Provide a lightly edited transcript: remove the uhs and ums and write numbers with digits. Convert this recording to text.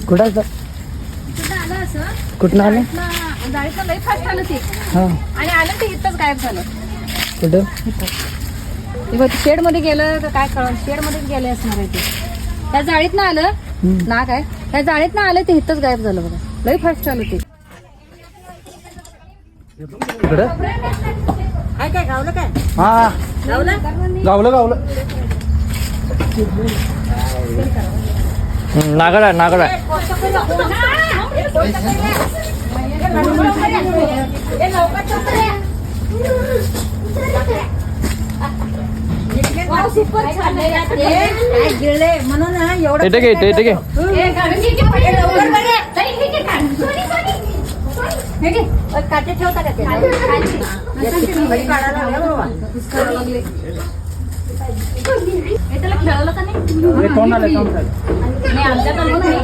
कुठं आहे सर? कुठं आलं? जाळीतलं लई फास्ट आलं ते हा आणि आलं ते इथंच गायब झालं. कुठं? ते बघ शेड मध्ये गेलं का काय कळलं, शेड मध्ये गेले असणार आहे ते. त्या जाळीत ना आलं ना काय, त्या जाळीत ना आलं ते इथंच गायब झालं बघा. लई फास्ट आलं ते. इकडं काय गावलं काय हा गावलं गावलं. नागड आहे नागड आहे. म्हणून एवढं इथे घे इथे घे. काटे ठेवता का त्याला खेळवलं का नाही? तोंड आलं तोंड आलं. नाही आमच्यात आलं नाही.